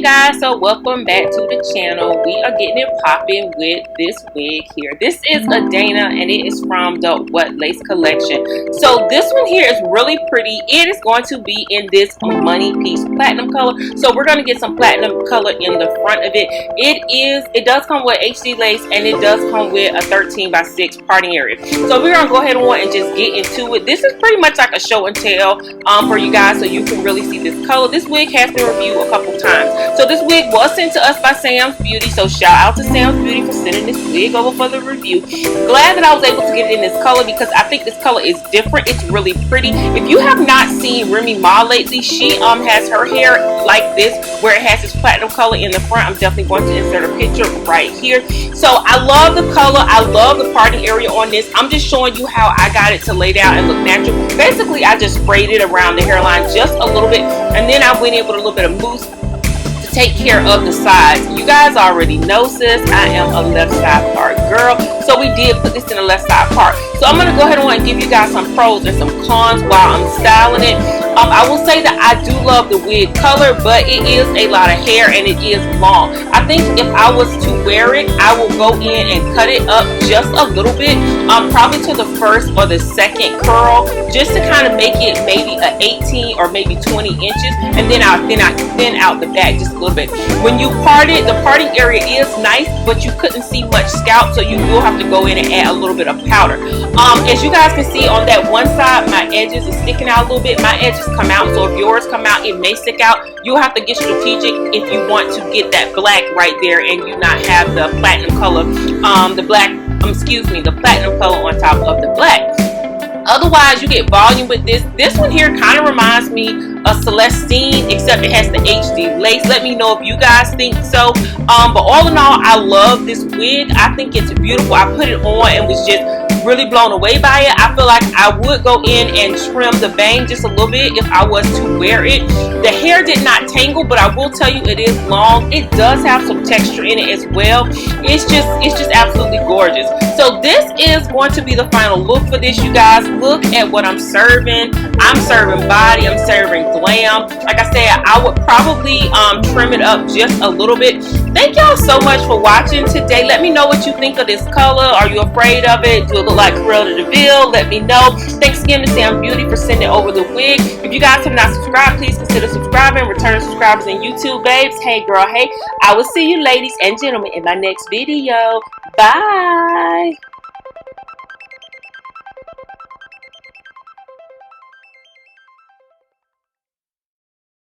guys, so welcome back to the channel. We are getting it popping with this wig here. This is Adanna and it is from the What Lace collection. So this one here is really pretty. It is going to be in this money piece platinum color. So we're going to get some platinum color in the front of it. It does come with HD lace and it does come with a 13x6 parting area. So we're going to go ahead and just get into it. This is pretty much like a show and tell for you guys so you can really see this color. This wig has been reviewed a couple times. So this wig was sent to us by Sam's Beauty. So shout out to Sam's Beauty for sending this wig over for the review. Glad that I was able to get it in this color because I think this color is different. It's really pretty. If you have not seen Remy Ma lately, she has her hair like this where it has this platinum color in the front. I'm definitely going to insert a picture right here. So I love the color. I love the parting area on this. I'm just showing you how I got it to lay down and look natural. Basically, I just sprayed it around the hairline just a little bit, and then I went in with a little bit of mousse to take care of the sides. You guys already know, sis, I am a left side part girl, so we did put this in the left side part. So I'm going to go ahead and give you guys some pros and some cons while I'm styling it. I will say that I do love the wig color, but it is a lot of hair and it is long. I think if I was to wear it, I will go in and cut it up just a little bit, probably to the first or the second curl, just to kind of make it maybe a 18 or maybe 20 inches, and then I thin out the back just a little bit. When you part it, the parting area is nice, but you couldn't see much scalp, so you will have to go in and add a little bit of powder. As you guys can see on that one side, my edges are sticking out a little bit. My edges come out, so if yours come out, it may stick out. You'll have to get strategic if you want to get that black right there and you not have the platinum color, the platinum color on top of the black. Otherwise, you get volume with this. This one here kind of reminds me of Celestine, except it has the HD lace. Let me know if you guys think so. But all in all, I love this wig. I think it's beautiful. I put it on and was just really blown away by it. I feel like I would go in and trim the bang just a little bit if I was to wear it. The hair did not tangle, but I will tell you it is long. It does have some texture in it as well. It's just absolutely gorgeous. So this is going to be the final look for this, you guys. Look at what I'm serving. I'm serving body. I'm serving glam. Like I said, I would probably trim it up just a little bit. Thank y'all so much for watching today. Let me know what you think of this color. Are you afraid of it? Do it look like Cruella de Vil? Let me know. Thanks again to Sam Beauty for sending over the wig. If you guys have not subscribed, please consider subscribing. Returning subscribers in YouTube, babes. Hey girl, hey. I will see you ladies and gentlemen in my next video. Bye.